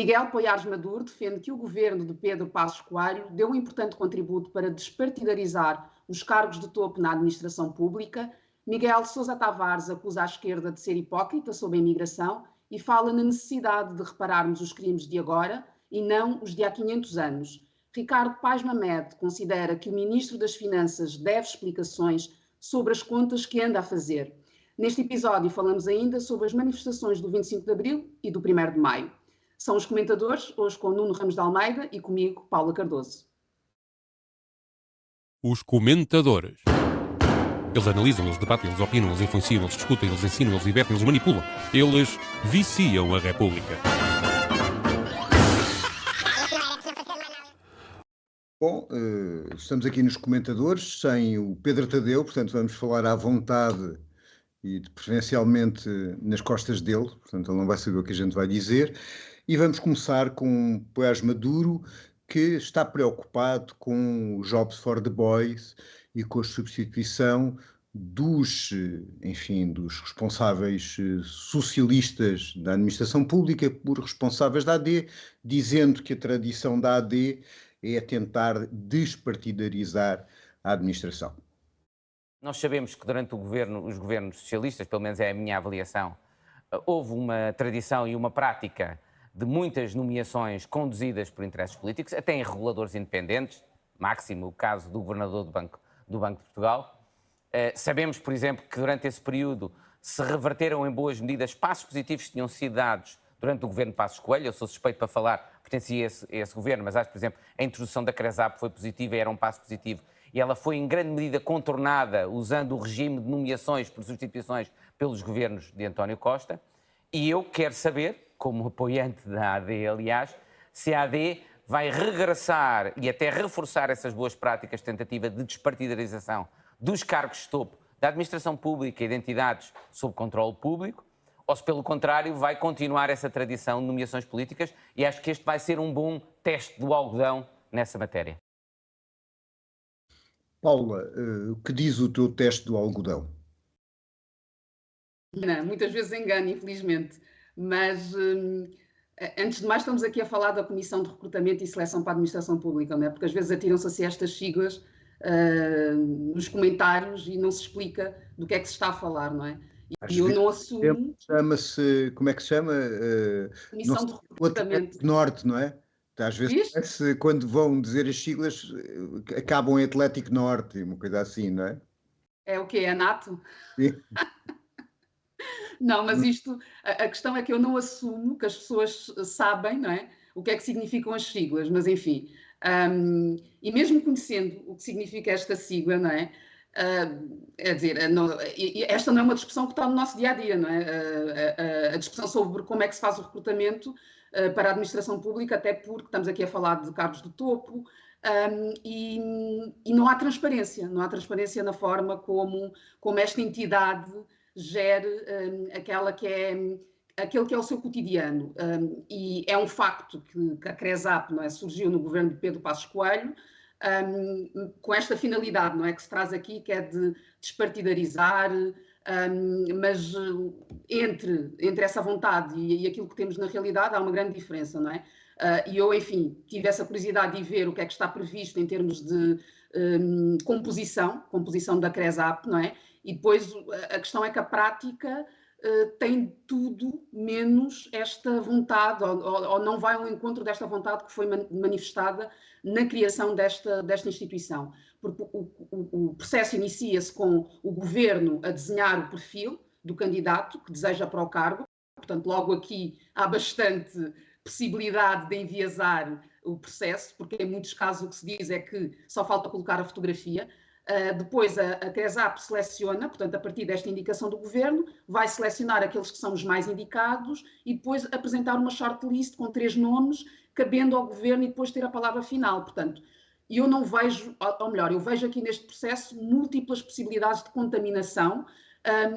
Miguel Poiares Maduro defende que o governo de Pedro Passos Coelho deu um importante contributo para despartidarizar os cargos de topo na administração pública. Miguel Sousa Tavares acusa a esquerda de ser hipócrita sobre a imigração e fala na necessidade de repararmos os crimes de agora e não os de há 500 anos. Ricardo Paes Mamed considera que o Ministro das Finanças deve explicações sobre as contas que anda a fazer. Neste episódio falamos ainda sobre as manifestações do 25 de Abril e do 1º de Maio. São os comentadores, hoje com Nuno Ramos de Almeida e comigo, Paula Cardoso. Os comentadores. Eles analisam, eles debatem, eles opinam, eles influenciam, eles discutem, eles ensinam, eles divertem, eles manipulam. Eles viciam a República. Bom, estamos aqui nos comentadores, sem o Pedro Tadeu, portanto vamos falar à vontade e preferencialmente nas costas dele, portanto ele não vai saber o que a gente vai dizer. E vamos começar com Poiares Maduro, que está preocupado com o Jobs for the Boys e com a substituição dos responsáveis socialistas da administração pública por responsáveis da AD, dizendo que a tradição da AD é tentar despartidarizar a administração. Nós sabemos que durante os governos socialistas, pelo menos é a minha avaliação, houve uma tradição e uma prática de muitas nomeações conduzidas por interesses políticos, até em reguladores independentes, máximo o caso do governador do Banco de Portugal. Sabemos, por exemplo, que durante esse período se reverteram em boas medidas passos positivos que tinham sido dados durante o governo de Passos Coelho. Eu sou suspeito para falar, pertencia a esse governo, mas acho, por exemplo, a introdução da CRESAP foi positiva e era um passo positivo. E ela foi em grande medida contornada usando o regime de nomeações por substituições pelos governos de António Costa. E eu quero saber, como apoiante da AD, aliás, se a AD vai regressar e até reforçar essas boas práticas de tentativa de despartidarização dos cargos de topo da administração pública e de entidades sob controle público, ou se, pelo contrário, vai continuar essa tradição de nomeações políticas, e acho que este vai ser um bom teste do algodão nessa matéria. Paula, o que diz o teu teste do algodão? Não, muitas vezes engano, infelizmente, mas antes de mais estamos aqui a falar da Comissão de Recrutamento e Seleção para a Administração Pública, não é? Porque às vezes atiram-se assim estas siglas nos comentários e não se explica do que é que se está a falar, não é? E eu não assumo... Chama-se, como é que se chama? Comissão de Recrutamento. Norte, não é? Às vezes, quando vão dizer as siglas, acabam em Atlético Norte, uma coisa assim, não é? É o quê? É NATO? Sim. Não, mas isto, a questão é que eu não assumo que as pessoas sabem, não é? O que é que significam as siglas, mas enfim. E mesmo conhecendo o que significa esta sigla, não é? É dizer, esta não é uma discussão que está no nosso dia-a-dia, não é? A discussão sobre como é que se faz o recrutamento para a administração pública, até porque estamos aqui a falar de cargos de topo, e não há transparência na forma como esta entidade gere aquele que é o seu cotidiano. E é um facto que a CRESAP, não é, surgiu no governo de Pedro Passos Coelho, com esta finalidade, não é, que se traz aqui, que é de despartidarizar, mas entre essa vontade e aquilo que temos na realidade há uma grande diferença, não é? E eu, enfim, tive essa curiosidade de ver o que é que está previsto em termos de composição da CRESAP, não é? E depois a questão é que a prática tem tudo menos esta vontade, ou não vai ao encontro desta vontade que foi manifestada na criação desta instituição. Porque o processo inicia-se com o governo a desenhar o perfil do candidato que deseja para o cargo, portanto, logo aqui há bastante possibilidade de enviesar o processo, porque em muitos casos o que se diz é que só falta colocar a fotografia. Depois a CRESAP seleciona, portanto, a partir desta indicação do governo, vai selecionar aqueles que são os mais indicados e depois apresentar uma shortlist com 3 nomes, cabendo ao governo e depois ter a palavra final. Portanto, eu não vejo, ou melhor, eu vejo aqui neste processo múltiplas possibilidades de contaminação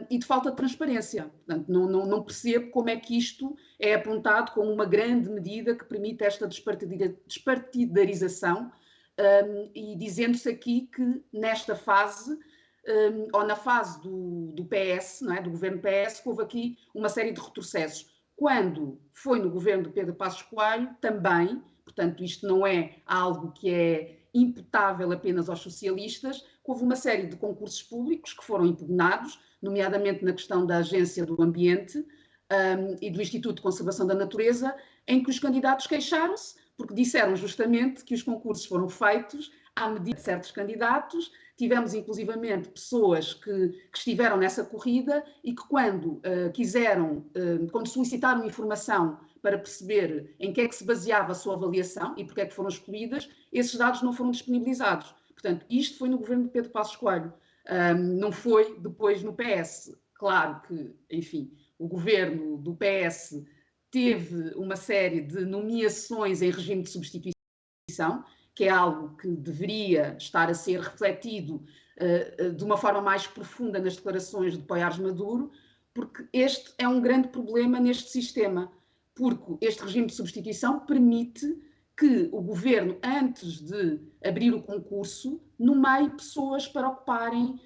e de falta de transparência. Portanto, não percebo como é que isto é apontado como uma grande medida que permite esta despartidarização, e dizendo-se aqui que nesta fase, ou na fase do PS, não é, do governo PS, que houve aqui uma série de retrocessos. Quando foi no governo de Pedro Passos Coelho, também, portanto, isto não é algo que é imputável apenas aos socialistas, houve uma série de concursos públicos que foram impugnados, nomeadamente na questão da Agência do Ambiente e do Instituto de Conservação da Natureza, em que os candidatos queixaram-se, porque disseram justamente que os concursos foram feitos à medida de certos candidatos. Tivemos, inclusivamente, pessoas que estiveram nessa corrida e que, quando quando solicitaram informação para perceber em que é que se baseava a sua avaliação e porque é que foram escolhidas, esses dados não foram disponibilizados. Portanto, isto foi no governo de Pedro Passos Coelho, não foi depois no PS. Claro que, enfim, o governo do PS teve uma série de nomeações em regime de substituição, que é algo que deveria estar a ser refletido de uma forma mais profunda nas declarações de Poiares Maduro, porque este é um grande problema neste sistema, porque este regime de substituição permite que o governo, antes de abrir o concurso, nomeie pessoas para ocuparem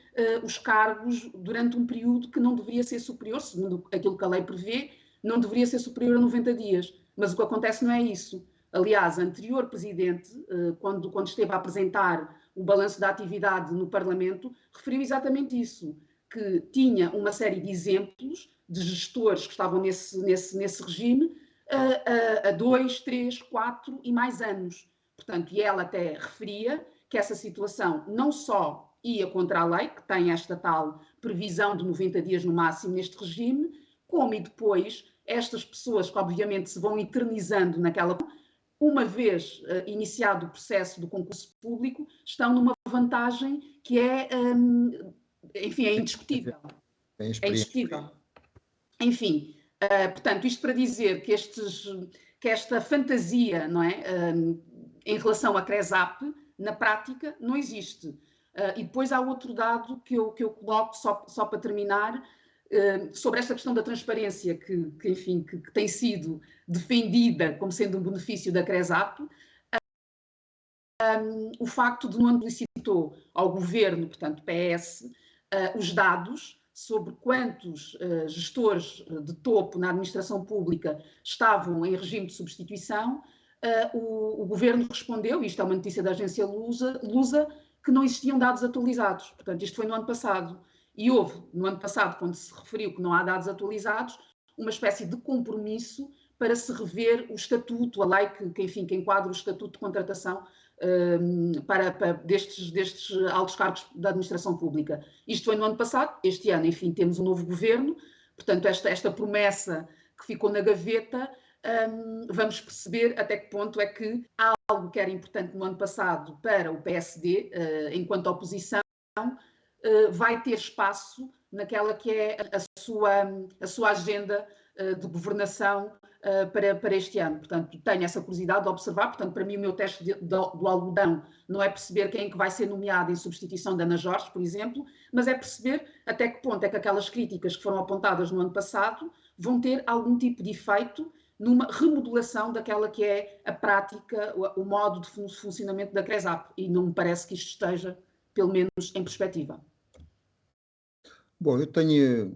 os cargos durante um período que não deveria ser superior, segundo aquilo que a lei prevê, não deveria ser superior a 90 dias. Mas o que acontece não é isso. Aliás, a anterior presidente, quando esteve a apresentar o balanço da atividade no Parlamento, referiu exatamente isso, que tinha uma série de exemplos de gestores que estavam nesse regime a 2, 3, 4 e mais anos. Portanto, e ela até referia que essa situação não só ia contra a lei, que tem esta tal previsão de 90 dias no máximo neste regime, como e depois estas pessoas que obviamente se vão eternizando naquela... Uma vez iniciado o processo do concurso público, estão numa vantagem que é, enfim, é indiscutível. É indiscutível. Enfim, portanto, isto para dizer que esta fantasia, não é, em relação à CRESAP, na prática, não existe. E depois há outro dado que eu coloco, só para terminar, sobre esta questão da transparência que tem sido defendida como sendo um benefício da CRESAP, o facto de não solicitou ao governo, portanto PS, os dados sobre quantos gestores de topo na administração pública estavam em regime de substituição. O governo respondeu, isto é uma notícia da agência Lusa, que não existiam dados atualizados. Portanto, isto foi no ano passado. E houve, no ano passado, quando se referiu que não há dados atualizados, uma espécie de compromisso para se rever o estatuto, a lei que enquadra o estatuto de contratação destes altos cargos da administração pública. Isto foi no ano passado. Este ano, enfim, temos um novo governo. Portanto, esta promessa que ficou na gaveta, vamos perceber até que ponto é que há algo que era importante no ano passado para o PSD, enquanto oposição, vai ter espaço naquela que é a sua agenda de governação para este ano. Portanto, tenho essa curiosidade de observar. Portanto, para mim, o meu teste do algodão não é perceber quem é que vai ser nomeado em substituição da Ana Jorge, por exemplo, mas é perceber até que ponto é que aquelas críticas que foram apontadas no ano passado vão ter algum tipo de efeito numa remodelação daquela que é a prática, o modo de funcionamento da CRESAP. E não me parece que isto esteja, pelo menos, em perspectiva. Bom, eu tenho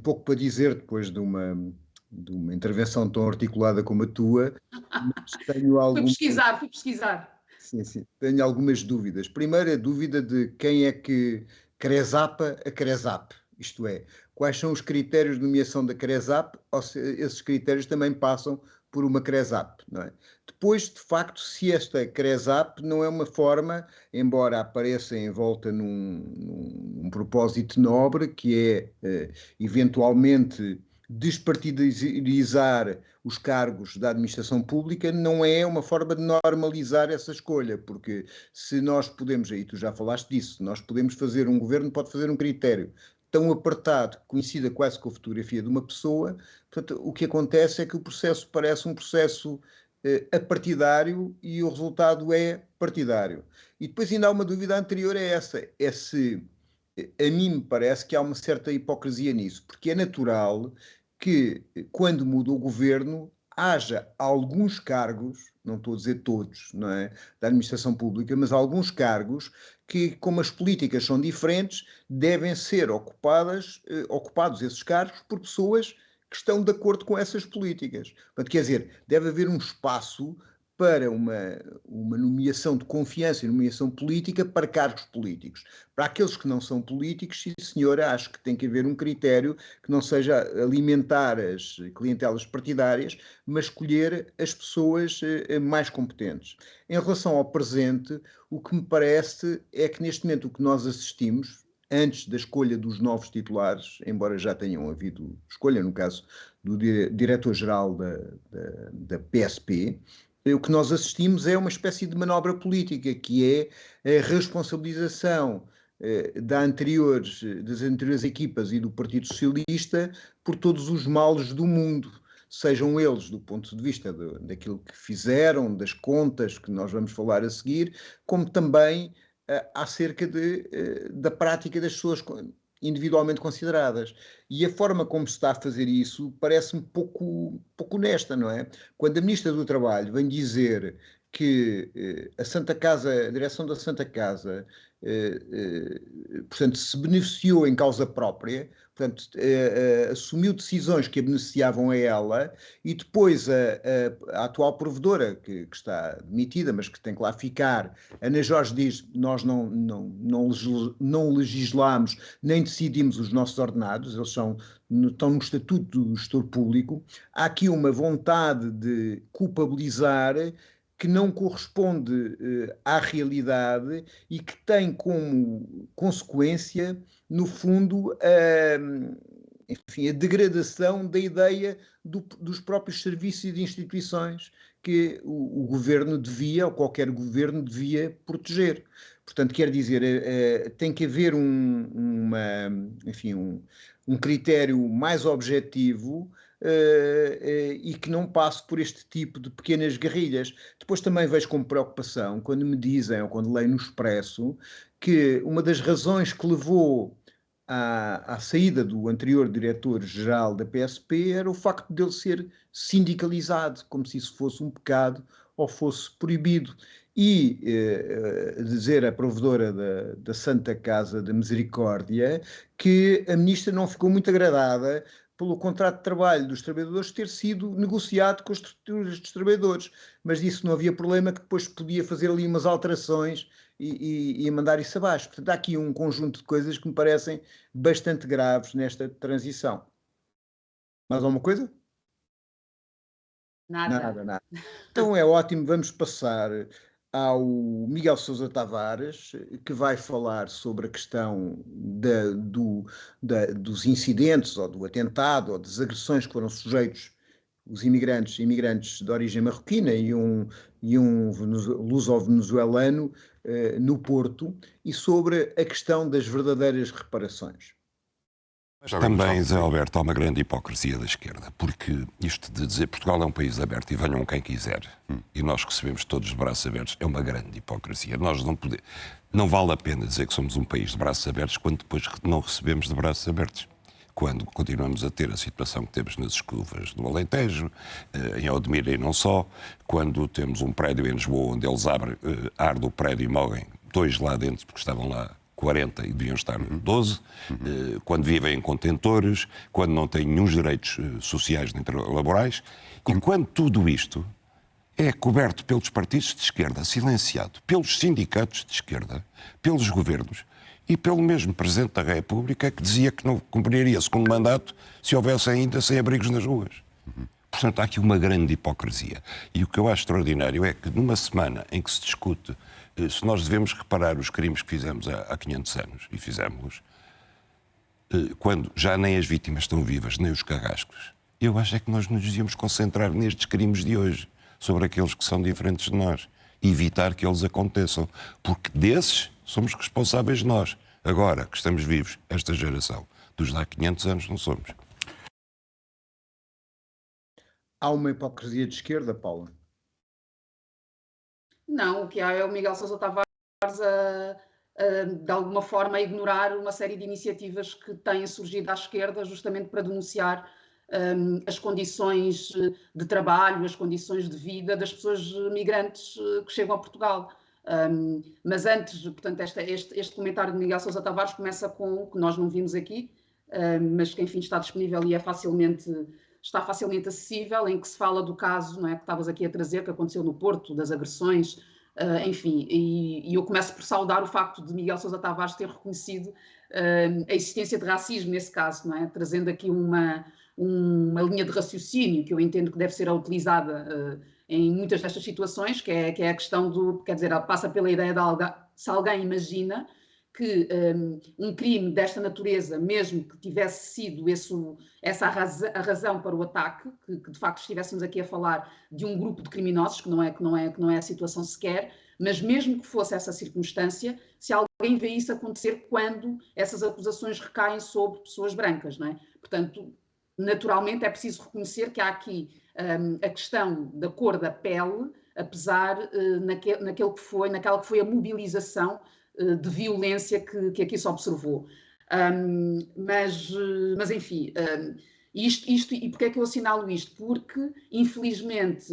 pouco para dizer depois de uma intervenção tão articulada como a tua, mas tenho Fui pesquisar. Sim, tenho algumas dúvidas. Primeiro, a dúvida de quem é que CRESAPa a CRESAP, isto é, quais são os critérios de nomeação da CRESAP, ou se esses critérios também passam por uma CRESAP, não é? Depois, de facto, se esta CRESAP não é uma forma, embora apareça envolta num propósito nobre, que é, eventualmente, despartidarizar os cargos da administração pública, não é uma forma de normalizar essa escolha, porque se nós podemos, aí tu já falaste disso, nós podemos fazer, um governo pode fazer um critério tão apertado que coincida quase com a fotografia de uma pessoa. Portanto, o que acontece é que o processo parece um processo apartidário e o resultado é partidário. E depois ainda há uma dúvida anterior a essa, é se, a mim me parece que há uma certa hipocrisia nisso, porque é natural que, quando muda o governo, haja alguns cargos, não estou a dizer todos, não é, da administração pública, mas alguns cargos que, como as políticas são diferentes, devem ser ocupados esses cargos por pessoas que estão de acordo com essas políticas. Portanto, quer dizer, deve haver um espaço para uma nomeação de confiança e nomeação política para cargos políticos. Para aqueles que não são políticos, sim senhora, acho que tem que haver um critério que não seja alimentar as clientelas partidárias, mas escolher as pessoas mais competentes. Em relação ao presente, o que me parece é que neste momento o que nós assistimos, antes da escolha dos novos titulares, embora já tenham havido escolha, no caso do diretor-geral da PSP, o que nós assistimos é uma espécie de manobra política, que é a responsabilização das anteriores equipas e do Partido Socialista por todos os males do mundo, sejam eles do ponto de vista daquilo que fizeram, das contas que nós vamos falar a seguir, como também acerca da prática das pessoas individualmente consideradas. E a forma como se está a fazer isso parece-me pouco honesta, não é? Quando a Ministra do Trabalho vem dizer que a direção da Santa Casa, portanto, se beneficiou em causa própria, portanto, assumiu decisões que a beneficiavam a ela, e depois a atual provedora, que está demitida, mas que tem que lá ficar, Ana Jorge diz: nós não legislamos nem decidimos os nossos ordenados, eles estão no Estatuto do Gestor Público. Há aqui uma vontade de culpabilizar que não corresponde à realidade e que tem como consequência, no fundo, enfim, a degradação da ideia dos próprios serviços e de instituições que o governo devia, ou qualquer governo devia, proteger. Portanto, quer dizer, tem que haver um critério mais objetivo e que não passe por este tipo de pequenas guerrilhas. Depois também vejo com preocupação, quando me dizem, ou quando leio no Expresso, que uma das razões que levou à saída do anterior diretor-geral da PSP era o facto de ele ser sindicalizado, como se isso fosse um pecado ou fosse proibido. E dizer à provedora da Santa Casa da Misericórdia que a ministra não ficou muito agradada pelo contrato de trabalho dos trabalhadores ter sido negociado com as estruturas dos trabalhadores, mas disso não havia problema, que depois podia fazer ali umas alterações e mandar isso abaixo. Portanto, há aqui um conjunto de coisas que me parecem bastante graves nesta transição. Mais alguma coisa? Nada. Então é ótimo, vamos passar ao Miguel Sousa Tavares, que vai falar sobre a questão dos incidentes, ou do atentado, ou das agressões que foram sujeitos os imigrantes de origem marroquina e um luso-venezuelano no Porto, e sobre a questão das verdadeiras reparações. Também, Zé Alberto, há uma grande hipocrisia da esquerda, porque isto de dizer Portugal é um país aberto e venham quem quiser, e nós recebemos todos de braços abertos, é uma grande hipocrisia. Nós não vale a pena dizer que somos um país de braços abertos quando depois não recebemos de braços abertos. Quando continuamos a ter a situação que temos nas escovas do Alentejo, em Odmira e não só, quando temos um prédio em Lisboa onde eles ardem o prédio e morrem 2 lá dentro porque estavam lá 40 e deviam estar 12, quando vivem em contentores, quando não têm nenhum direitos sociais nem laborais, e quando tudo isto é coberto pelos partidos de esquerda, silenciado pelos sindicatos de esquerda, pelos governos e pelo mesmo Presidente da República, que dizia que não cumpriria segundo mandato se houvesse ainda sem-abrigos nas ruas. Portanto, há aqui uma grande hipocrisia. E o que eu acho extraordinário é que numa semana em que se discute se nós devemos reparar os crimes que fizemos há 500 anos, e fizemos-los, quando já nem as vítimas estão vivas, nem os carrascos, eu acho é que nós nos devíamos concentrar nestes crimes de hoje, sobre aqueles que são diferentes de nós, e evitar que eles aconteçam, porque desses somos responsáveis nós. Agora que estamos vivos, esta geração, dos de há 500 anos não somos. Há uma hipocrisia de esquerda, Paula? Não, o que há é o Miguel Sousa Tavares de alguma forma a ignorar uma série de iniciativas que têm surgido à esquerda justamente para denunciar as condições de trabalho, as condições de vida das pessoas migrantes que chegam a Portugal. Mas antes, portanto, este comentário de Miguel Sousa Tavares começa com o que nós não vimos aqui, mas que, enfim, está disponível e é facilmente está facilmente acessível, em que se fala do caso, não é, que estavas aqui a trazer, que aconteceu no Porto, das agressões, enfim, e eu começo por saudar o facto de Miguel Sousa Tavares ter reconhecido a existência de racismo nesse caso, não é? Trazendo aqui uma linha de raciocínio que eu entendo que deve ser utilizada em muitas destas situações, que é a questão do, quer dizer, passa pela ideia de se alguém imagina que um crime desta natureza, mesmo que tivesse sido essa a razão para o ataque, que de facto estivéssemos aqui a falar de um grupo de criminosos, que não é a situação sequer, mas mesmo que fosse essa circunstância, se alguém vê isso acontecer quando essas acusações recaem sobre pessoas brancas, não é? Portanto, naturalmente é preciso reconhecer que há aqui a questão da cor da pele, apesar naquela que foi a mobilização de violência que aqui se observou. Mas enfim, e porquê é que eu assinalo isto? Porque, infelizmente,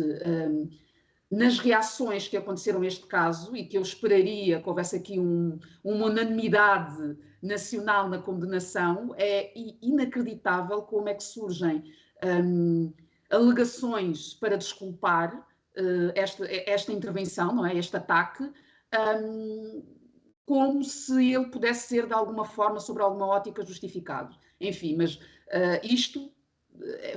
nas reações que aconteceram neste caso, e que eu esperaria que houvesse aqui uma unanimidade nacional na condenação, é inacreditável como é que surgem alegações para desculpar esta intervenção, não é? Este ataque, como se ele pudesse ser de alguma forma, sobre alguma ótica, justificado. Enfim, mas isto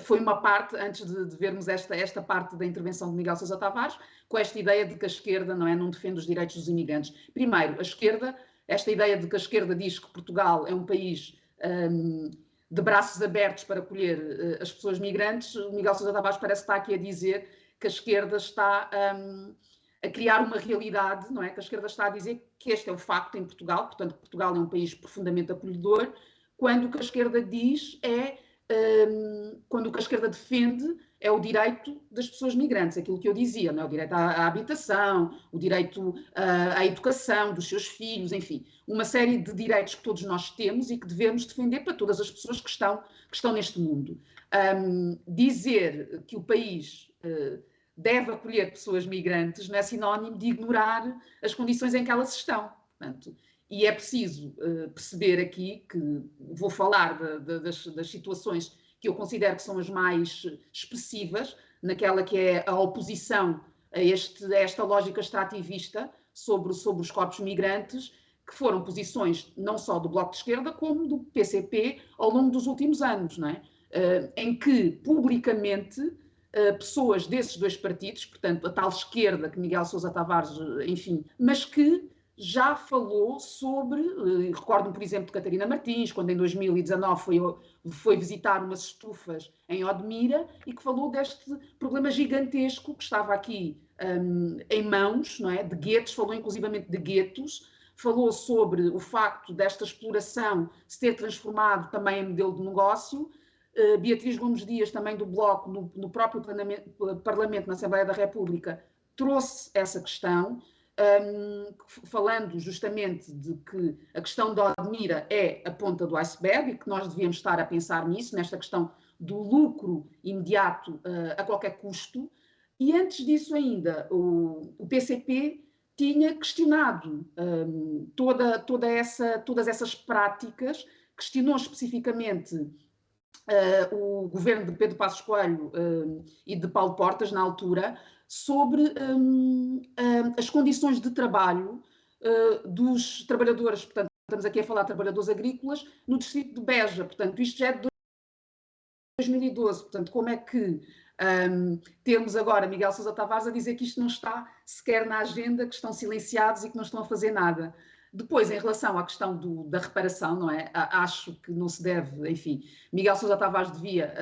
foi uma parte, antes de vermos esta parte da intervenção de Miguel Sousa Tavares, com esta ideia de que a esquerda não defende os direitos dos imigrantes. Primeiro, a esquerda, esta ideia de que a esquerda diz que Portugal é um país de braços abertos para acolher as pessoas migrantes, o Miguel Sousa Tavares parece que está aqui a dizer que a esquerda está a criar uma realidade, não é? Que a esquerda está a dizer que este é o facto em Portugal, portanto, Portugal é um país profundamente acolhedor, quando o que a esquerda diz quando o que a esquerda defende é o direito das pessoas migrantes, aquilo que eu dizia, não é? O direito à habitação, o direito à educação dos seus filhos, enfim, uma série de direitos que todos nós temos e que devemos defender para todas as pessoas que estão neste mundo. Dizer que o país deve acolher pessoas migrantes não é sinónimo de ignorar as condições em que elas estão. Portanto, e é preciso perceber aqui que vou falar das situações que eu considero que são as mais expressivas, naquela que é a oposição a esta lógica extrativista sobre os corpos migrantes, que foram posições não só do Bloco de Esquerda, como do PCP ao longo dos últimos anos, não é? Em que, publicamente, pessoas desses dois partidos, portanto, a tal esquerda que Miguel Sousa Tavares, enfim, mas que já falou sobre, recordo-me, por exemplo, de Catarina Martins, quando em 2019 foi visitar umas estufas em Odmira e que falou deste problema gigantesco que estava aqui em mãos, não é? De guetos, falou inclusivamente de guetos, falou sobre o facto desta exploração se ter transformado também em modelo de negócio. Beatriz Gomes Dias, também do Bloco, no próprio Parlamento, na Assembleia da República, trouxe essa questão, falando justamente de que a questão de Odmira é a ponta do iceberg e que nós devíamos estar a pensar nisso, nesta questão do lucro imediato a qualquer custo. E antes disso ainda, o PCP tinha questionado todas essas práticas, questionou especificamente o governo de Pedro Passos Coelho e de Paulo Portas, na altura, sobre as condições de trabalho dos trabalhadores, portanto, estamos aqui a falar de trabalhadores agrícolas, no distrito de Beja, portanto, isto já é de 2012, portanto, como é que temos agora Miguel Sousa Tavares a dizer que isto não está sequer na agenda, que estão silenciados e que não estão a fazer nada. Depois, em relação à questão da reparação, não é? Acho que não se deve, enfim, Miguel Sousa Tavares devia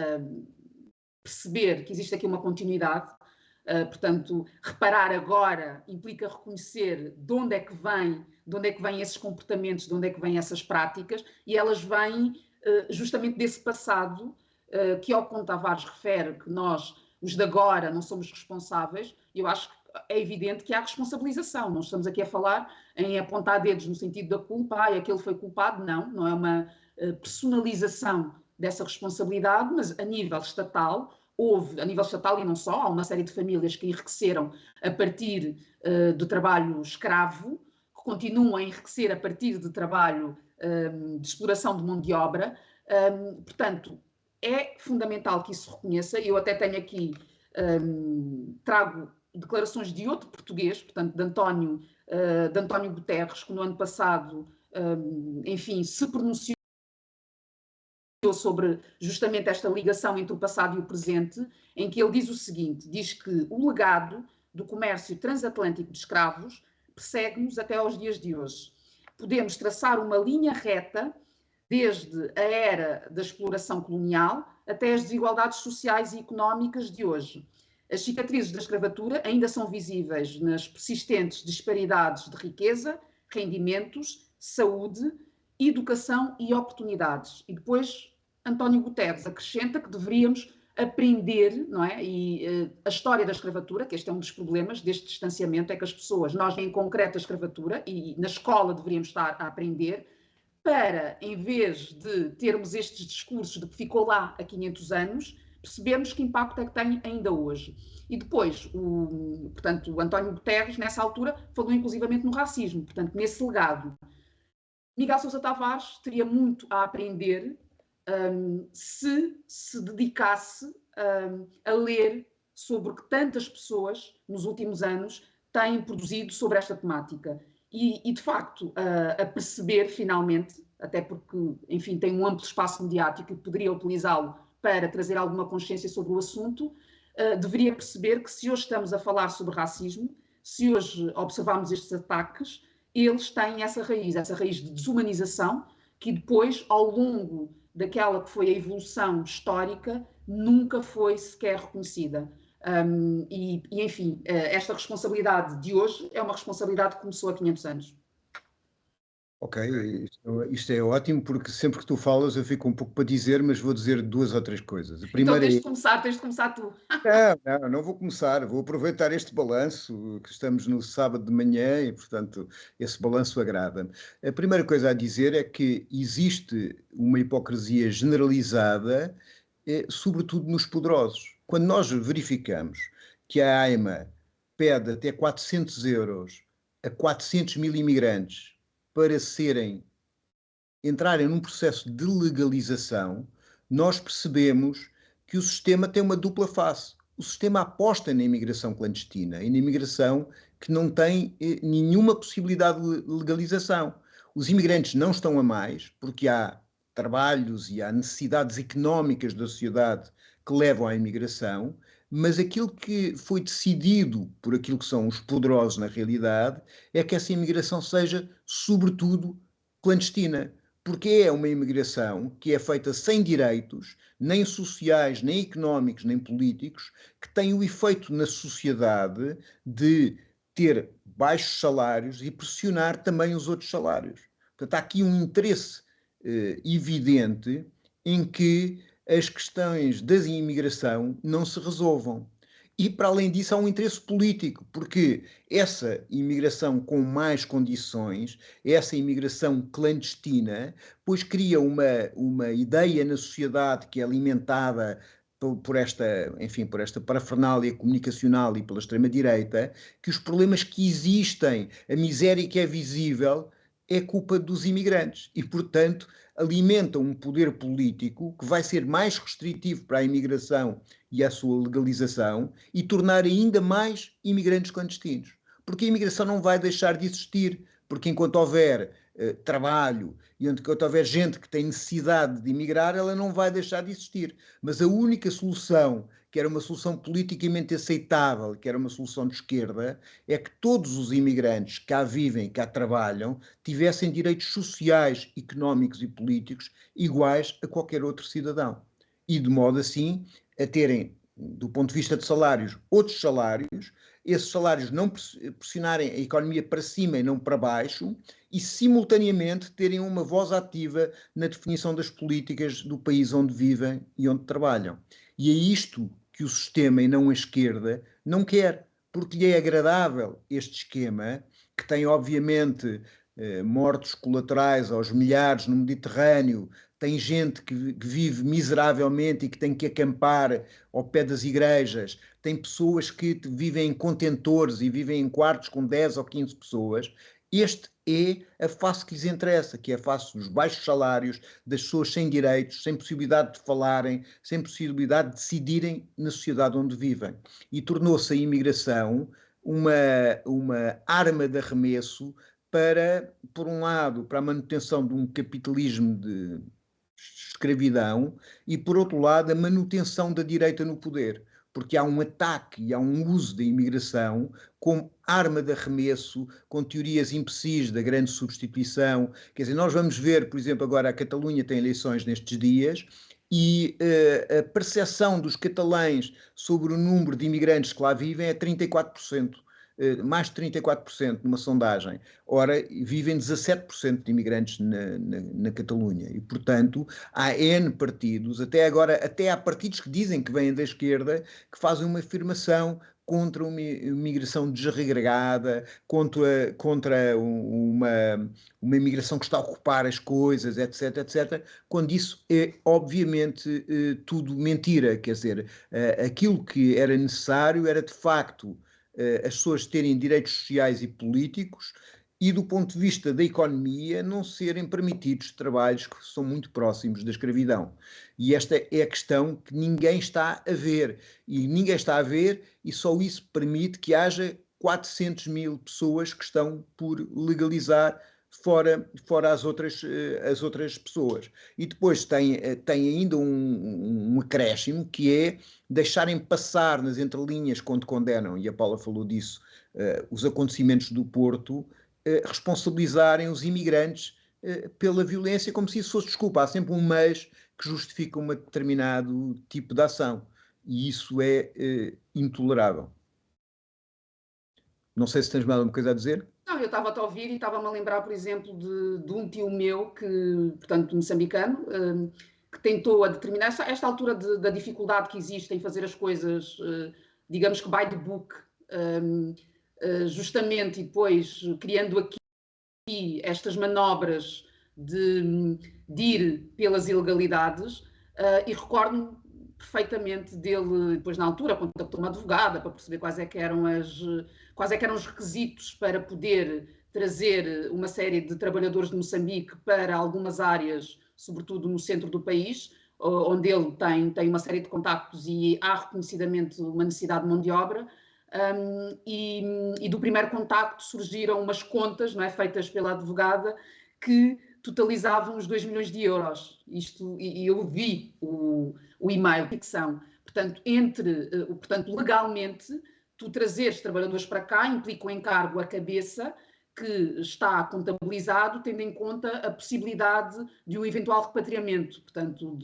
perceber que existe aqui uma continuidade, portanto, reparar agora implica reconhecer de onde é que vêm esses comportamentos, de onde é que vêm essas práticas, e elas vêm justamente desse passado que, ao que Tavares refere, que nós, os de agora, não somos responsáveis. Eu acho que é evidente que há responsabilização. Não estamos aqui a falar em apontar dedos no sentido da culpa, aquele foi culpado, não é uma personalização dessa responsabilidade, mas a nível estatal, a nível estatal e não só, há uma série de famílias que enriqueceram a partir do trabalho escravo, que continuam a enriquecer a partir de trabalho de exploração de mão de obra. Portanto, é fundamental que isso se reconheça. Eu até tenho aqui, trago declarações de outro português, portanto, de António Guterres, que no ano passado, enfim, se pronunciou sobre justamente esta ligação entre o passado e o presente, em que ele diz o seguinte, diz que o legado do comércio transatlântico de escravos persegue-nos até aos dias de hoje. Podemos traçar uma linha reta desde a era da exploração colonial até as desigualdades sociais e económicas de hoje. As cicatrizes da escravatura ainda são visíveis nas persistentes disparidades de riqueza, rendimentos, saúde, educação e oportunidades. E depois António Guterres acrescenta que deveríamos aprender, não é? E a história da escravatura, que este é um dos problemas deste distanciamento, é que as pessoas, nós em concreto a escravatura, e na escola deveríamos estar a aprender, para, em vez de termos estes discursos de que ficou lá há 500 anos, percebemos que impacto é que tem ainda hoje. E depois, portanto, o António Guterres, nessa altura, falou inclusivamente no racismo, portanto, nesse legado. Miguel Sousa Tavares teria muito a aprender se dedicasse a ler sobre o que tantas pessoas, nos últimos anos, têm produzido sobre esta temática. E de facto, a perceber, finalmente, até porque, enfim, tem um amplo espaço mediático e poderia utilizá-lo para trazer alguma consciência sobre o assunto, deveria perceber que se hoje estamos a falar sobre racismo, se hoje observarmos estes ataques, eles têm essa raiz de desumanização, que depois, ao longo daquela que foi a evolução histórica, nunca foi sequer reconhecida. Enfim, esta responsabilidade de hoje é uma responsabilidade que começou há 500 anos. Ok, isto é ótimo, porque sempre que tu falas eu fico um pouco para dizer, mas vou dizer 2 ou 3 coisas. A primeira então tens de começar tu. Não vou começar, vou aproveitar este balanço, que estamos no sábado de manhã e, portanto, esse balanço agrada-me. A primeira coisa a dizer é que existe uma hipocrisia generalizada, sobretudo nos poderosos. Quando nós verificamos que a AIMA pede até 400 euros a 400 mil imigrantes para entrarem num processo de legalização, nós percebemos que o sistema tem uma dupla face. O sistema aposta na imigração clandestina e na imigração que não tem nenhuma possibilidade de legalização. Os imigrantes não estão a mais, porque há trabalhos e há necessidades económicas da sociedade que levam à imigração, mas aquilo que foi decidido por aquilo que são os poderosos na realidade é que essa imigração seja, sobretudo, clandestina, porque é uma imigração que é feita sem direitos, nem sociais, nem económicos, nem políticos, que tem o efeito na sociedade de ter baixos salários e pressionar também os outros salários. Portanto, há aqui um interesse evidente em que as questões da imigração não se resolvam. E, para além disso, há um interesse político, porque essa imigração com mais condições, essa imigração clandestina, pois cria uma ideia na sociedade que é alimentada por esta parafernália comunicacional e pela extrema-direita, que os problemas que existem, a miséria que é visível, é culpa dos imigrantes e, portanto, alimenta um poder político que vai ser mais restritivo para a imigração e a sua legalização e tornar ainda mais imigrantes clandestinos. Porque a imigração não vai deixar de existir, porque enquanto houver trabalho e enquanto houver gente que tem necessidade de emigrar, ela não vai deixar de existir. Mas a única solução, que era uma solução politicamente aceitável, que era uma solução de esquerda, é que todos os imigrantes que cá vivem, que cá trabalham, tivessem direitos sociais, económicos e políticos iguais a qualquer outro cidadão. E de modo assim a terem, do ponto de vista de salários, outros salários, esses salários não pressionarem a economia para cima e não para baixo, e simultaneamente terem uma voz ativa na definição das políticas do país onde vivem e onde trabalham. E é isto que o sistema, e não a esquerda, não quer, porque lhe é agradável este esquema, que tem obviamente mortos colaterais aos milhares no Mediterrâneo, tem gente que vive miseravelmente e que tem que acampar ao pé das igrejas, tem pessoas que vivem em contentores e vivem em quartos com 10 ou 15 pessoas. Este é a face que lhes interessa, que é a face dos baixos salários, das pessoas sem direitos, sem possibilidade de falarem, sem possibilidade de decidirem na sociedade onde vivem. E tornou-se a imigração uma arma de arremesso para, por um lado, para a manutenção de um capitalismo de escravidão e, por outro lado, a manutenção da direita no poder. Porque há um ataque e há um uso da imigração como arma de arremesso, com teorias imbecis da grande substituição. Quer dizer, nós vamos ver, por exemplo, agora a Catalunha tem eleições nestes dias, e a percepção dos catalães sobre o número de imigrantes que lá vivem é 34%. Mais de 34% numa sondagem. Ora, vivem 17% de imigrantes na Catalunha. E, portanto, há N partidos, até agora, até há partidos que dizem que vêm da esquerda, que fazem uma afirmação contra uma imigração desregregada, contra uma imigração que está a ocupar as coisas, etc., etc., quando isso é, obviamente, tudo mentira. Quer dizer, aquilo que era necessário era, de facto, as pessoas terem direitos sociais e políticos e, do ponto de vista da economia, não serem permitidos trabalhos que são muito próximos da escravidão. E esta é a questão que ninguém está a ver. E ninguém está a ver, e só isso permite que haja 400 mil pessoas que estão por legalizar fora as outras pessoas. E depois tem ainda um acréscimo, que é deixarem passar nas entrelinhas, quando condenam, e a Paula falou disso, os acontecimentos do Porto, responsabilizarem os imigrantes pela violência, como se isso fosse desculpa. Há sempre um mas que justifica um determinado tipo de ação. E isso é intolerável. Não sei se tens mais alguma coisa a dizer. Não, eu estava a ouvir e estava-me a lembrar, por exemplo, de um tio meu, portanto, moçambicano, que tentou a determinar esta altura da dificuldade que existe em fazer as coisas, digamos que by the book, justamente, e depois criando aqui estas manobras de ir pelas ilegalidades, e recordo-me perfeitamente dele, depois na altura, contactou uma advogada para perceber quais é que eram os requisitos para poder trazer uma série de trabalhadores de Moçambique para algumas áreas, sobretudo no centro do país, onde ele tem uma série de contactos e há reconhecidamente uma necessidade de mão de obra. E do primeiro contacto surgiram umas contas, não é, feitas pela advogada, que totalizavam os 2 milhões de euros. E eu vi o e-mail de ficção. Portanto, legalmente, tu trazeres trabalhadores para cá implica um encargo à cabeça que está contabilizado, tendo em conta a possibilidade de um eventual repatriamento, portanto,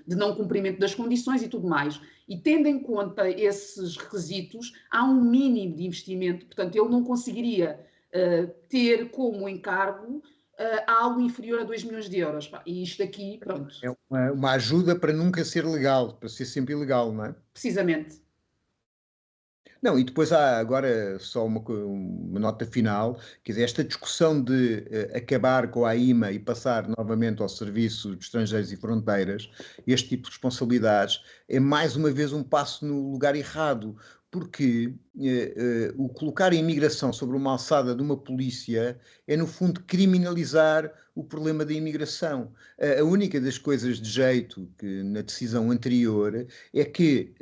de não cumprimento das condições e tudo mais. E tendo em conta esses requisitos, há um mínimo de investimento, portanto, ele não conseguiria ter como encargo algo inferior a 2 milhões de euros. E isto aqui, pronto. É uma ajuda para nunca ser legal, para ser sempre ilegal, não é? Precisamente. Não, e depois há agora só uma nota final, quer dizer, esta discussão de acabar com a AIMA e passar novamente ao Serviço de Estrangeiros e Fronteiras, este tipo de responsabilidades, é mais uma vez um passo no lugar errado, porque o colocar a imigração sobre uma alçada de uma polícia é, no fundo, criminalizar o problema da imigração. A única das coisas de jeito que na decisão anterior é que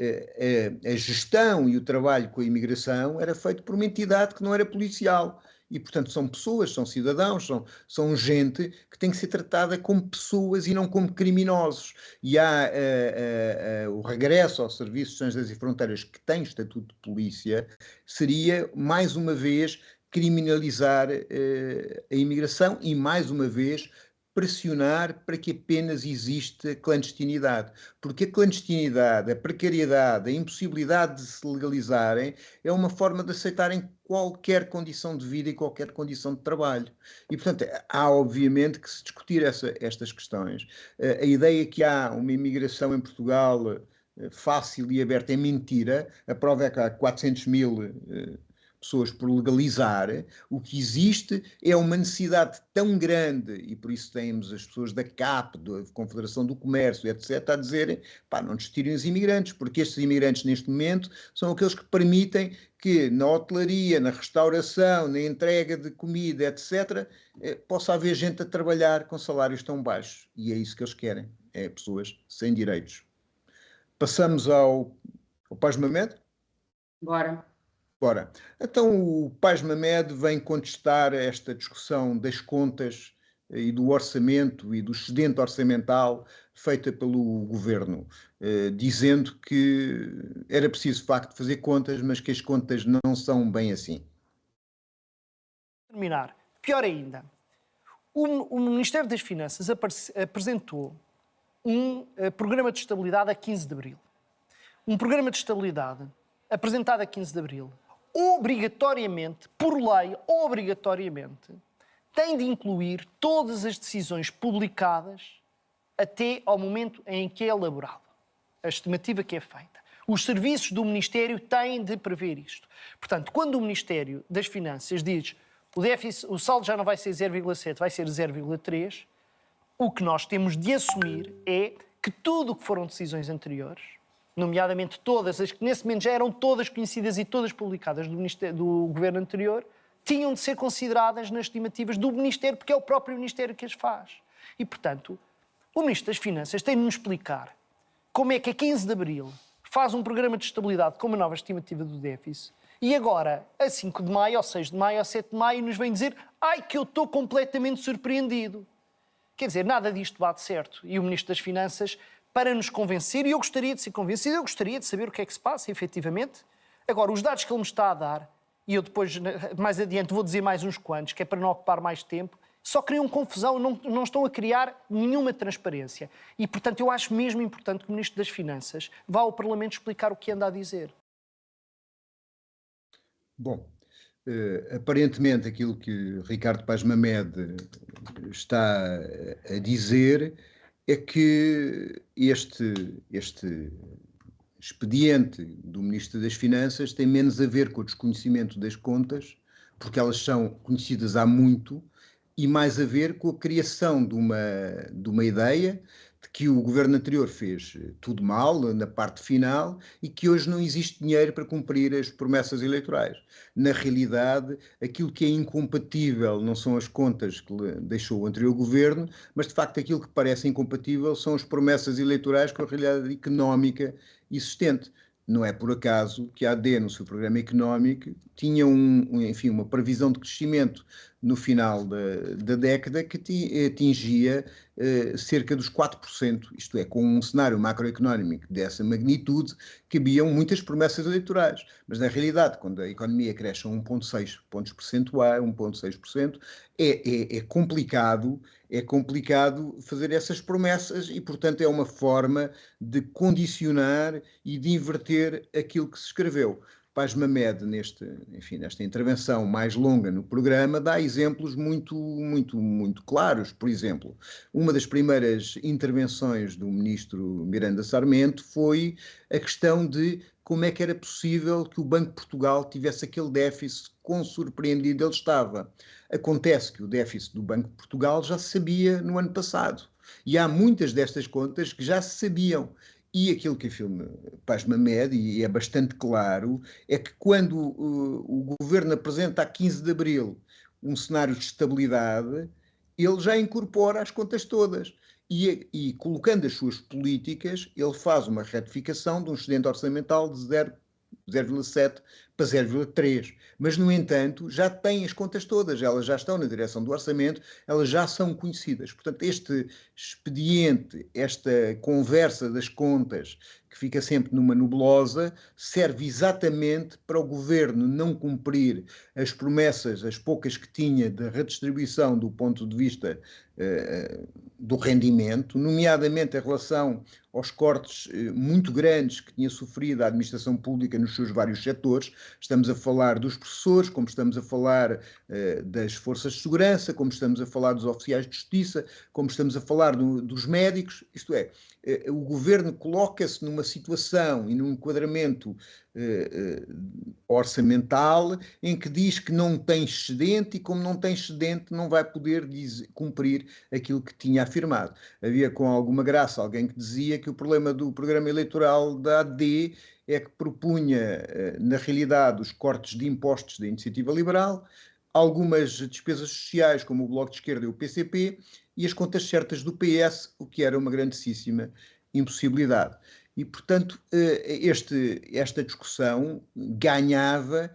a gestão e o trabalho com a imigração era feito por uma entidade que não era policial. E, portanto, são pessoas, são cidadãos, são gente que tem que ser tratada como pessoas e não como criminosos. E há o regresso ao Serviço de Estrangeiros e Fronteiras, que tem estatuto de polícia, seria, mais uma vez, criminalizar a imigração e, mais uma vez, pressionar para que apenas exista clandestinidade. Porque a clandestinidade, a precariedade, a impossibilidade de se legalizarem é uma forma de aceitarem qualquer condição de vida e qualquer condição de trabalho. E, portanto, há obviamente que se discutir estas questões. A ideia que há uma imigração em Portugal fácil e aberta é mentira. A prova é que há 400 mil pessoas por legalizar. O que existe é uma necessidade tão grande, e por isso temos as pessoas da CAP, da Confederação do Comércio, etc., a dizerem, pá, não nos tirem os imigrantes, porque estes imigrantes neste momento são aqueles que permitem que na hotelaria, na restauração, na entrega de comida, etc., possa haver gente a trabalhar com salários tão baixos. E é isso que eles querem, é pessoas sem direitos. Passamos ao Paz Mamed? Bora. Bora. Então o Paz Mamed vem contestar esta discussão das contas e do orçamento e do excedente orçamental feita pelo governo, dizendo que era preciso, de facto, fazer contas, mas que as contas não são bem assim. Terminar. Pior ainda, o Ministério das Finanças apresentou um programa de estabilidade a 15 de abril. Um programa de estabilidade apresentado a 15 de abril, obrigatoriamente, por lei, obrigatoriamente, tem de incluir todas as decisões publicadas até ao momento em que é elaborado. A estimativa que é feita. Os serviços do Ministério têm de prever isto. Portanto, quando o Ministério das Finanças diz o saldo já não vai ser 0,7, vai ser 0,3, o que nós temos de assumir é que tudo o que foram decisões anteriores, nomeadamente todas as que nesse momento já eram todas conhecidas e todas publicadas do governo anterior, tinham de ser consideradas nas estimativas do Ministério, porque é o próprio Ministério que as faz. E, portanto, o Ministro das Finanças tem de nos explicar como é que a 15 de abril faz um programa de estabilidade com uma nova estimativa do déficit e agora, a 5 de maio, ou 6 de maio, ou 7 de maio, nos vem dizer que eu estou completamente surpreendido. Quer dizer, nada disto bate certo. E o Ministro das Finanças, para nos convencer, e eu gostaria de ser convencido, eu gostaria de saber o que é que se passa, efetivamente. Agora, os dados que ele me está a dar, e eu depois, mais adiante, vou dizer mais uns quantos, que é para não ocupar mais tempo, só criam confusão, não estão a criar nenhuma transparência. E, portanto, eu acho mesmo importante que o Ministro das Finanças vá ao Parlamento explicar o que anda a dizer. Bom, aparentemente aquilo que Ricardo Paz Mamed está a dizer é que este expediente do Ministro das Finanças tem menos a ver com o desconhecimento das contas, porque elas são conhecidas há muito, e mais a ver com a criação de uma ideia de que o governo anterior fez tudo mal na parte final e que hoje não existe dinheiro para cumprir as promessas eleitorais. Na realidade, aquilo que é incompatível não são as contas que deixou o anterior governo, mas de facto aquilo que parece incompatível são as promessas eleitorais com a realidade económica existente. Não é por acaso que a AD, no seu programa económico, tinha uma previsão de crescimento no final da década que atingia cerca dos 4%, isto é, com um cenário macroeconómico dessa magnitude, cabiam muitas promessas eleitorais. Mas, na realidade, quando a economia cresce a 1,6 pontos percentuais, 1,6%, é complicado fazer essas promessas e, portanto, é uma forma de condicionar e de inverter aquilo que se escreveu. Paz Mamed, nesta intervenção mais longa no programa, dá exemplos muito claros. Por exemplo, uma das primeiras intervenções do ministro Miranda Sarmento foi a questão de como é que era possível que o Banco de Portugal tivesse aquele déficit, quão surpreendido ele estava. Acontece que o déficit do Banco de Portugal já se sabia no ano passado. E há muitas destas contas que já se sabiam. E aquilo que afirma Paz Mamed, e é bastante claro, é que quando o governo apresenta a 15 de abril um cenário de estabilidade, ele já incorpora as contas todas. E colocando as suas políticas, ele faz uma retificação de um excedente orçamental de 0,7 para 0,3. Mas, no entanto, já tem as contas todas, elas já estão na direção do orçamento, elas já são conhecidas. Portanto, este expediente, esta conversa das contas, que fica sempre numa nebulosa, serve exatamente para o governo não cumprir as promessas, as poucas que tinha de redistribuição do ponto de vista do rendimento, nomeadamente em relação aos cortes muito grandes que tinha sofrido a administração pública nos seus vários setores. Estamos a falar dos professores, como estamos a falar das forças de segurança, como estamos a falar dos oficiais de justiça, como estamos a falar dos médicos. Isto é, o governo coloca-se numa situação e num enquadramento orçamental em que diz que não tem excedente e, como não tem excedente, não vai poder cumprir aquilo que tinha afirmado. Havia, com alguma graça, alguém que dizia que o problema do programa eleitoral da AD é que propunha, na realidade, os cortes de impostos da Iniciativa Liberal, algumas despesas sociais, como o Bloco de Esquerda e o PCP, e as contas certas do PS, o que era uma grandíssima impossibilidade. E, portanto, esta discussão ganhava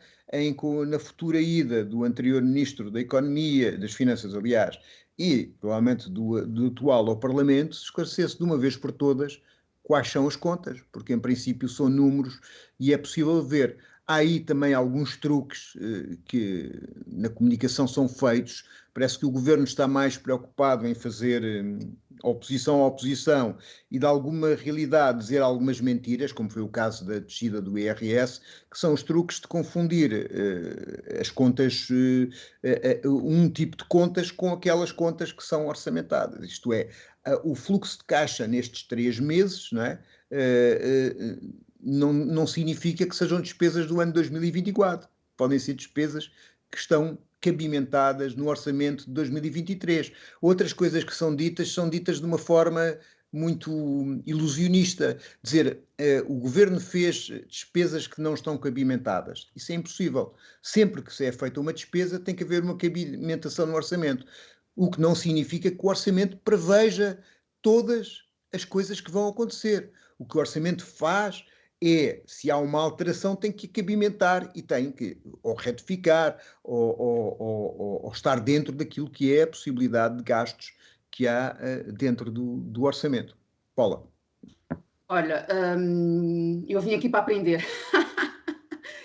na futura ida do anterior Ministro da Economia, das Finanças, aliás, e provavelmente do atual ao Parlamento, se esclarecesse de uma vez por todas quais são as contas, porque em princípio são números e é possível ver. Há aí também alguns truques que na comunicação são feitos. Parece que o governo está mais preocupado em fazer oposição à oposição e, de alguma realidade, dizer algumas mentiras, como foi o caso da descida do IRS, que são os truques de confundir as contas, um tipo de contas com aquelas contas que são orçamentadas. Isto é, o fluxo de caixa nestes 3 meses, não é? Não significa que sejam despesas do ano 2024. Podem ser despesas que estão cabimentadas no orçamento de 2023. Outras coisas que são ditas de uma forma muito ilusionista. Dizer, o governo fez despesas que não estão cabimentadas. Isso é impossível. Sempre que se é feita uma despesa, tem que haver uma cabimentação no orçamento. O que não significa que o orçamento preveja todas as coisas que vão acontecer. O que o orçamento faz é, se há uma alteração, tem que cabimentar e tem que ou retificar ou estar dentro daquilo que é a possibilidade de gastos que há dentro do orçamento. Paula. Olha, eu vim aqui para aprender.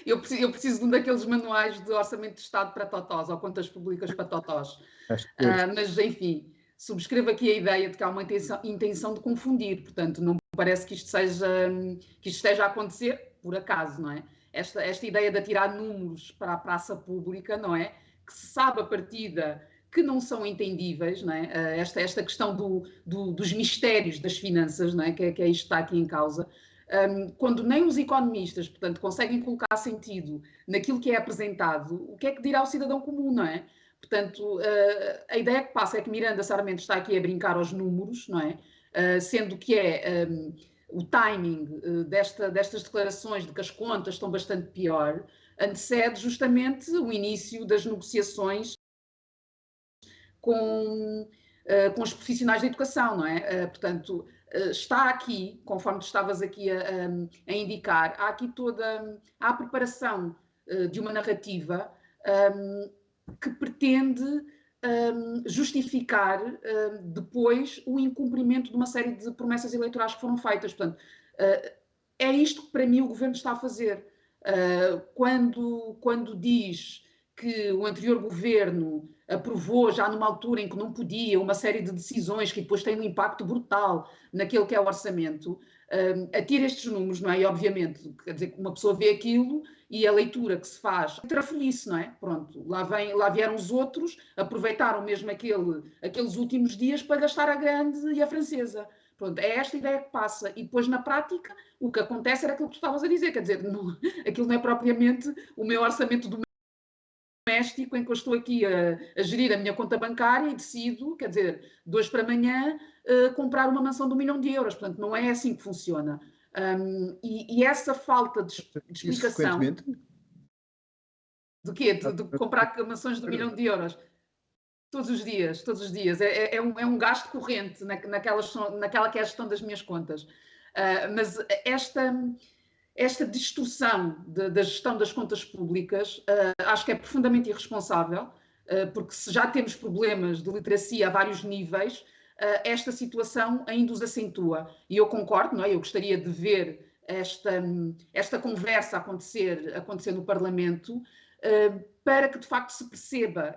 Eu preciso de um daqueles manuais de orçamento de Estado para totós, ou contas públicas para totós. Mas, enfim, subscrevo aqui a ideia de que há uma intenção de confundir, portanto, não me parece que isto esteja a acontecer por acaso, não é? Esta ideia de atirar números para a praça pública, não é? Que se sabe a partida que não são entendíveis, não é? Esta questão dos mistérios das finanças, não é? Que é isto que está aqui em causa. Quando nem os economistas, portanto, conseguem colocar sentido naquilo que é apresentado, o que é que dirá o cidadão comum, não é? Portanto, a ideia que passa é que Miranda Sarmento está aqui a brincar aos números, não é? Sendo que o timing destas declarações de que as contas estão bastante pior, antecede justamente o início das negociações com os profissionais da educação, não é? Portanto, está aqui, conforme tu estavas aqui a indicar, há aqui toda a preparação de uma narrativa que pretende justificar depois o incumprimento de uma série de promessas eleitorais que foram feitas. Portanto, é isto que para mim o governo está a fazer. Quando diz que o anterior governo aprovou, já numa altura em que não podia, uma série de decisões que depois têm um impacto brutal naquele que é o orçamento, atira estes números, não é? E obviamente, quer dizer, uma pessoa vê aquilo e a leitura que se faz trafelice, não é? Pronto, lá vieram os outros, aproveitaram mesmo aqueles últimos dias para gastar a grande e a francesa. Pronto, é esta ideia que passa. E depois, na prática, o que acontece era aquilo que tu estavas a dizer, quer dizer, aquilo não é propriamente o meu orçamento doméstico em que eu estou aqui a gerir a minha conta bancária e decido, quer dizer, de hoje para amanhã, comprar uma mansão de 1 milhão de euros. Portanto, não é assim que funciona. E essa falta de explicação... De quê? De comprar mansões de 1 milhão de euros? Todos os dias. É um gasto corrente naquela que é a gestão das minhas contas. Mas esta distorção da gestão das contas públicas acho que é profundamente irresponsável, porque se já temos problemas de literacia a vários níveis, esta situação ainda os acentua. E eu concordo, não é? Eu gostaria de ver esta conversa acontecer no Parlamento, para que de facto se perceba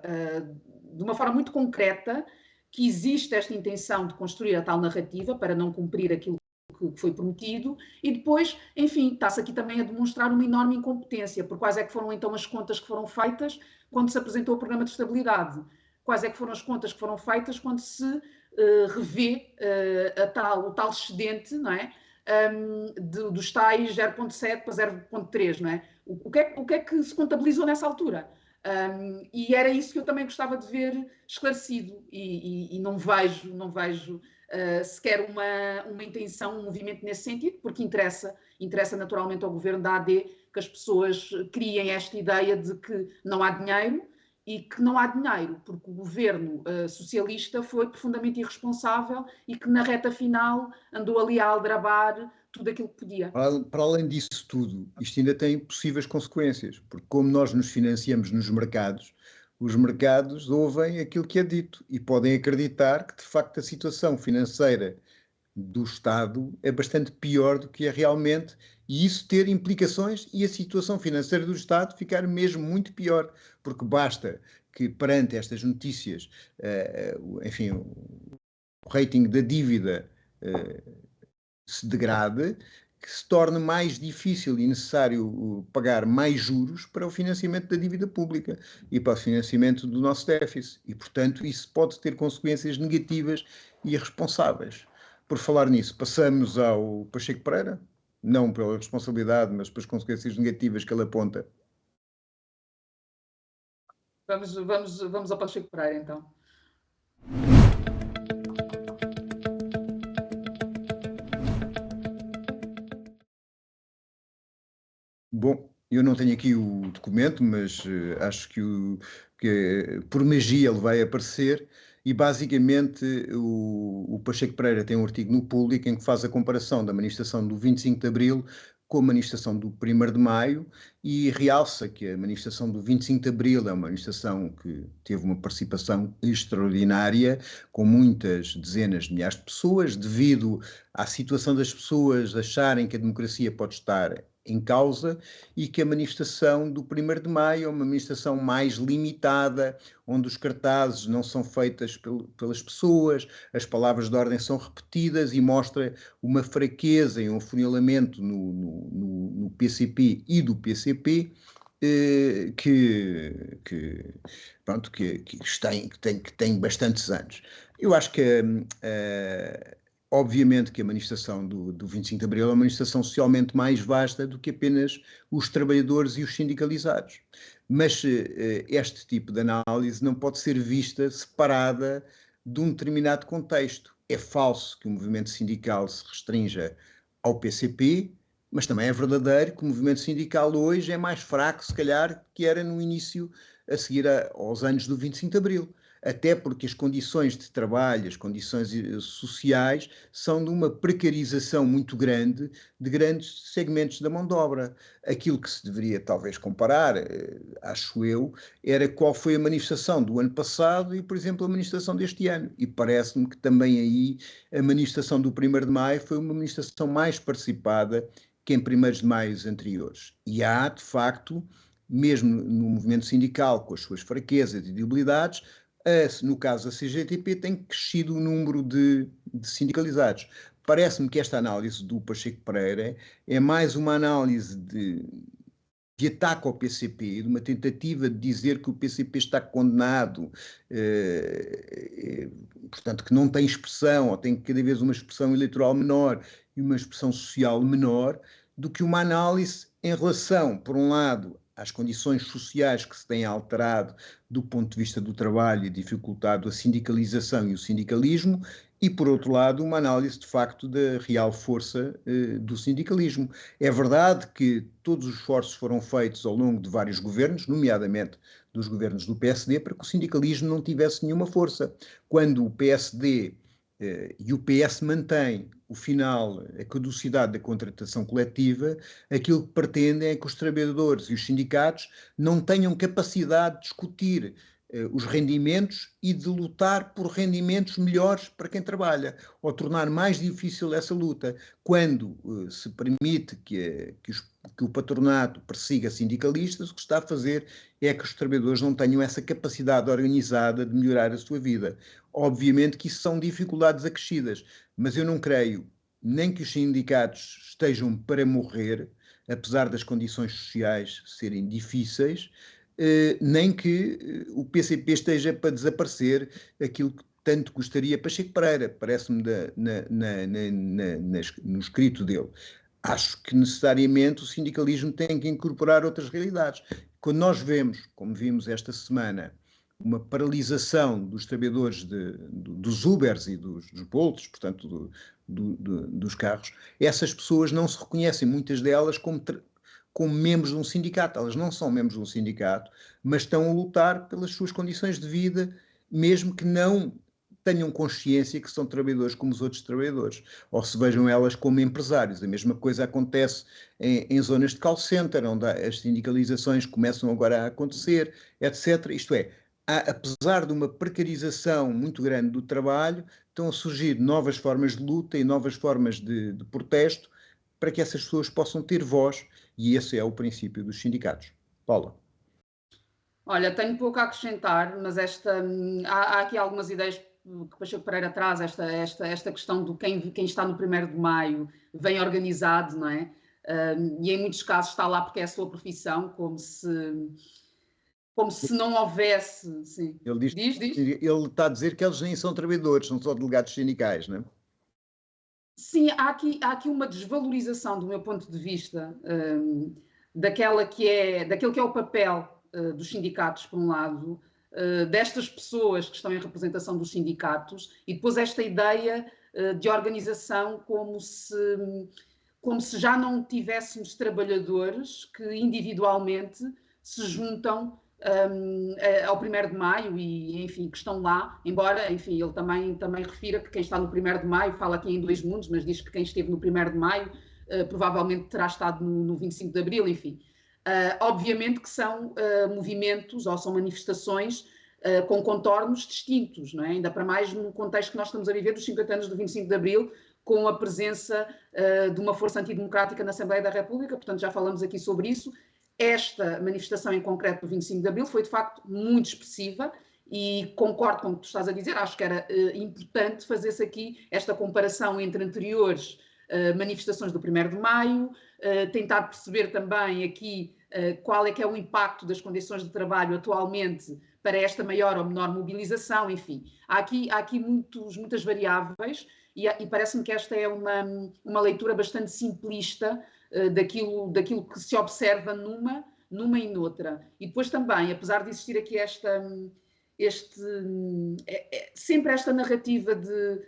de uma forma muito concreta que existe esta intenção de construir a tal narrativa para não cumprir aquilo que foi prometido, e depois, enfim, está-se aqui também a demonstrar uma enorme incompetência, por quais é que foram então as contas que foram feitas quando se apresentou o programa de estabilidade, quais é que foram as contas que foram feitas quando se revê o tal excedente, não é? dos tais 0,7 para 0,3, não é? O que é que se contabilizou nessa altura? E era isso que eu também gostava de ver esclarecido, e não vejo sequer uma intenção, um movimento nesse sentido, porque interessa naturalmente ao governo da AD que as pessoas criem esta ideia de que não há dinheiro, e que não há dinheiro porque o governo socialista foi profundamente irresponsável e que na reta final andou ali a aldrabar tudo aquilo que podia. Para além disso tudo, isto ainda tem possíveis consequências, porque como nós nos financiamos nos mercados, os mercados ouvem aquilo que é dito e podem acreditar que, de facto, a situação financeira do Estado é bastante pior do que é realmente, e isso ter implicações e a situação financeira do Estado ficar mesmo muito pior, porque basta que perante estas notícias, enfim, o rating da dívida se degrade, que se torne mais difícil e necessário pagar mais juros para o financiamento da dívida pública e para o financiamento do nosso déficit. E, portanto, isso pode ter consequências negativas e irresponsáveis. Por falar nisso, passamos ao Pacheco Pereira, não pela responsabilidade, mas pelas consequências negativas que ele aponta. Vamos ao Pacheco Pereira, então. Bom, eu não tenho aqui o documento, mas acho que por magia ele vai aparecer, e basicamente o Pacheco Pereira tem um artigo no Público em que faz a comparação da manifestação do 25 de Abril com a manifestação do 1º de Maio e realça que a manifestação do 25 de Abril é uma manifestação que teve uma participação extraordinária, com muitas dezenas de milhares de pessoas, devido à situação das pessoas acharem que a democracia pode estar em causa, e que a manifestação do 1º de Maio é uma manifestação mais limitada, onde os cartazes não são feitas pelas pessoas, as palavras de ordem são repetidas e mostra uma fraqueza e um afunilamento no PCP e do PCP que tem bastantes anos. Eu acho que obviamente que a manifestação do 25 de Abril é uma manifestação socialmente mais vasta do que apenas os trabalhadores e os sindicalizados. Mas este tipo de análise não pode ser vista separada de um determinado contexto. É falso que o movimento sindical se restrinja ao PCP, mas também é verdadeiro que o movimento sindical hoje é mais fraco, se calhar, que era no início, a seguir aos anos do 25 de Abril. Até porque as condições de trabalho, as condições sociais, são de uma precarização muito grande de grandes segmentos da mão de obra. Aquilo que se deveria talvez comparar, acho eu, era qual foi a manifestação do ano passado e, por exemplo, a manifestação deste ano. E parece-me que também aí a manifestação do 1º de Maio foi uma manifestação mais participada que em 1º de Maio anteriores. E há, de facto, mesmo no movimento sindical, com as suas fraquezas e debilidades, no caso da CGTP, tem crescido o número de sindicalizados. Parece-me que esta análise do Pacheco Pereira é mais uma análise de ataque ao PCP, de uma tentativa de dizer que o PCP está condenado, portanto, que não tem expressão, ou tem cada vez uma expressão eleitoral menor e uma expressão social menor, do que uma análise em relação, por um lado, às condições sociais que se têm alterado do ponto de vista do trabalho e dificultado a sindicalização e o sindicalismo, e, por outro lado, uma análise, de facto, da real força do sindicalismo. É verdade que todos os esforços foram feitos ao longo de vários governos, nomeadamente dos governos do PSD, para que o sindicalismo não tivesse nenhuma força. Quando o PSD e o PS mantém o final, a caducidade da contratação coletiva, aquilo que pretendem é que os trabalhadores e os sindicatos não tenham capacidade de discutir os rendimentos e de lutar por rendimentos melhores para quem trabalha, ou tornar mais difícil essa luta. Quando se permite que o patronato persiga sindicalistas, o que está a fazer é que os trabalhadores não tenham essa capacidade organizada de melhorar a sua vida. Obviamente que isso são dificuldades acrescidas, mas eu não creio nem que os sindicatos estejam para morrer, apesar das condições sociais serem difíceis, nem que o PCP esteja para desaparecer, aquilo que tanto gostaria Pacheco Pereira, parece-me no escrito dele. Acho que necessariamente o sindicalismo tem que incorporar outras realidades. Quando nós vemos, como vimos esta semana, uma paralisação dos trabalhadores dos Ubers e dos Bolts, portanto, dos carros, essas pessoas não se reconhecem, muitas delas, como membros de um sindicato. Elas não são membros de um sindicato, mas estão a lutar pelas suas condições de vida, mesmo que não tenham consciência que são trabalhadores como os outros trabalhadores, ou se vejam elas como empresários. A mesma coisa acontece em zonas de call center, onde as sindicalizações começam agora a acontecer, etc. Isto é, apesar de uma precarização muito grande do trabalho, estão a surgir novas formas de luta e novas formas de protesto para que essas pessoas possam ter voz, e esse é o princípio dos sindicatos. Paula. Olha, tenho pouco a acrescentar, mas há aqui algumas ideias que Pacheco Pereira traz, esta questão do quem está no 1º de Maio vem organizado, não é? E em muitos casos está lá porque é a sua profissão, como se não houvesse... Sim. Ele diz. Ele está a dizer que eles nem são trabalhadores, são só delegados sindicais, não é? Sim, há aqui uma desvalorização, do meu ponto de vista, daquilo que é o papel dos sindicatos, por um lado, destas pessoas que estão em representação dos sindicatos, e depois esta ideia de organização como se já não tivéssemos trabalhadores que individualmente se juntam ao 1º de Maio e, enfim, que estão lá, embora, enfim, ele também refira que quem está no 1º de Maio, fala aqui em 2 mundos, mas diz que quem esteve no 1º de Maio provavelmente terá estado no 25 de Abril, enfim. Obviamente que são movimentos ou são manifestações com contornos distintos, não é? Ainda para mais no contexto que nós estamos a viver dos 50 anos do 25 de Abril, com a presença de uma força antidemocrática na Assembleia da República, portanto já falamos aqui sobre isso. Esta manifestação em concreto do 25 de Abril foi de facto muito expressiva e concordo com o que tu estás a dizer, acho que era importante fazer-se aqui esta comparação entre anteriores manifestações do 1º de Maio, tentar perceber também aqui qual é que é o impacto das condições de trabalho atualmente para esta maior ou menor mobilização, enfim. Há aqui muitas variáveis e parece-me que esta é uma leitura bastante simplista daquilo que se observa numa e noutra. E depois também, apesar de existir aqui sempre esta narrativa de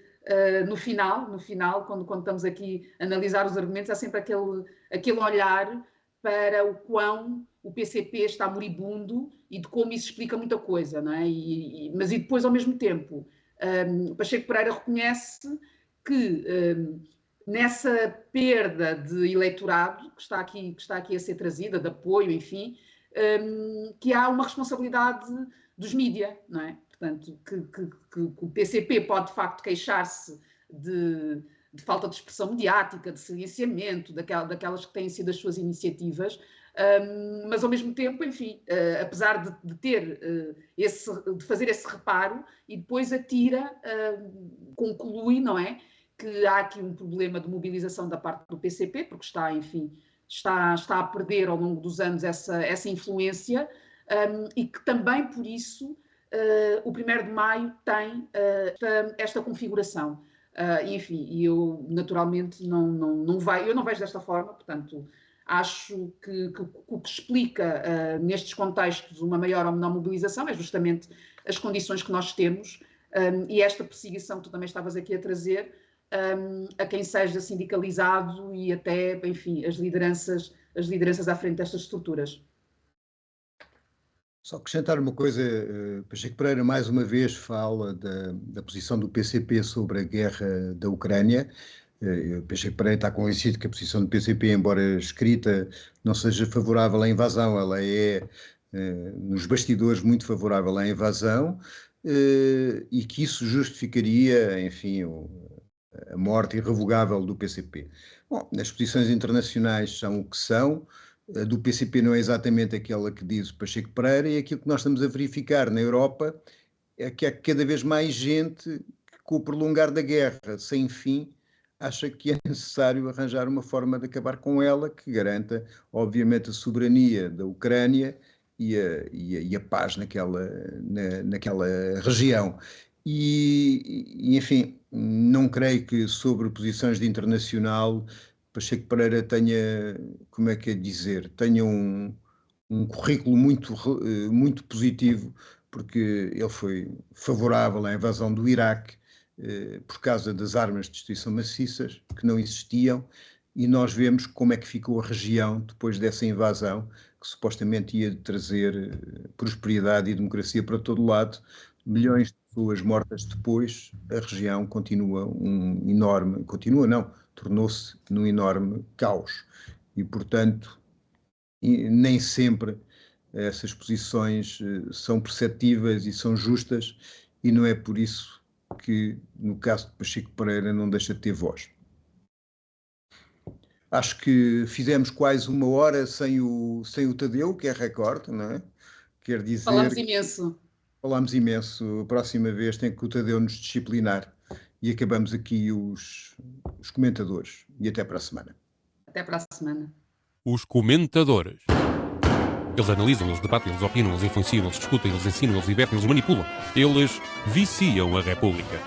no final, quando estamos aqui a analisar os argumentos, há sempre aquele olhar para o quão o PCP está moribundo e de como isso explica muita coisa, não é? Mas depois, ao mesmo tempo, Pacheco Pereira reconhece que nessa perda de eleitorado que está aqui a ser trazida, de apoio, enfim, que há uma responsabilidade dos mídia, não é? Portanto, que o PCP pode, de facto, queixar-se de falta de expressão mediática, de silenciamento, daquelas que têm sido as suas iniciativas, mas, ao mesmo tempo, enfim, apesar de fazer esse reparo, e depois conclui, não é? Que há aqui um problema de mobilização da parte do PCP, porque está a perder ao longo dos anos essa influência, e que também, por isso, o 1º de Maio tem esta configuração. Enfim, eu naturalmente não vejo desta forma, portanto, acho que o que explica nestes contextos uma maior ou menor mobilização é justamente as condições que nós temos e esta perseguição que tu também estavas aqui a trazer a quem seja sindicalizado e até, enfim, as lideranças à frente destas estruturas. Só acrescentar uma coisa, Pacheco Pereira mais uma vez fala da posição do PCP sobre a guerra da Ucrânia. Pacheco Pereira está convencido que a posição do PCP, embora escrita, não seja favorável à invasão, ela é, nos bastidores, muito favorável à invasão, e que isso justificaria, enfim, a morte irrevogável do PCP. Bom, as posições internacionais são o que são. A do PCP não é exatamente aquela que diz o Pacheco Pereira, e aquilo que nós estamos a verificar na Europa é que há cada vez mais gente que, com o prolongar da guerra sem fim, acha que é necessário arranjar uma forma de acabar com ela que garanta, obviamente, a soberania da Ucrânia e a paz naquela região. enfim, não creio que sobre posições de internacional Pacheco Pereira tenha, como é que é dizer, tenha um currículo muito positivo, porque ele foi favorável à invasão do Iraque por causa das armas de destruição maciças que não existiam, e nós vemos como é que ficou a região depois dessa invasão, que supostamente ia trazer prosperidade e democracia para todo lado. Milhões de pessoas mortas depois, a região tornou-se num enorme caos. E, portanto, nem sempre essas posições são perceptíveis e são justas, e não é por isso que, no caso de Pacheco Pereira, não deixa de ter voz. Acho que fizemos quase 1 hora sem o Tadeu, que é recorde, não é? Quer dizer... Falamos imenso. Falámos imenso. A próxima vez tem que o Tadeu nos disciplinar. E acabamos aqui os comentadores. E até para a semana. Até para a semana. Os comentadores. Eles analisam, eles debatem, eles opinam, eles influenciam, eles discutem, eles ensinam, eles divertem, eles manipulam. Eles viciam a República.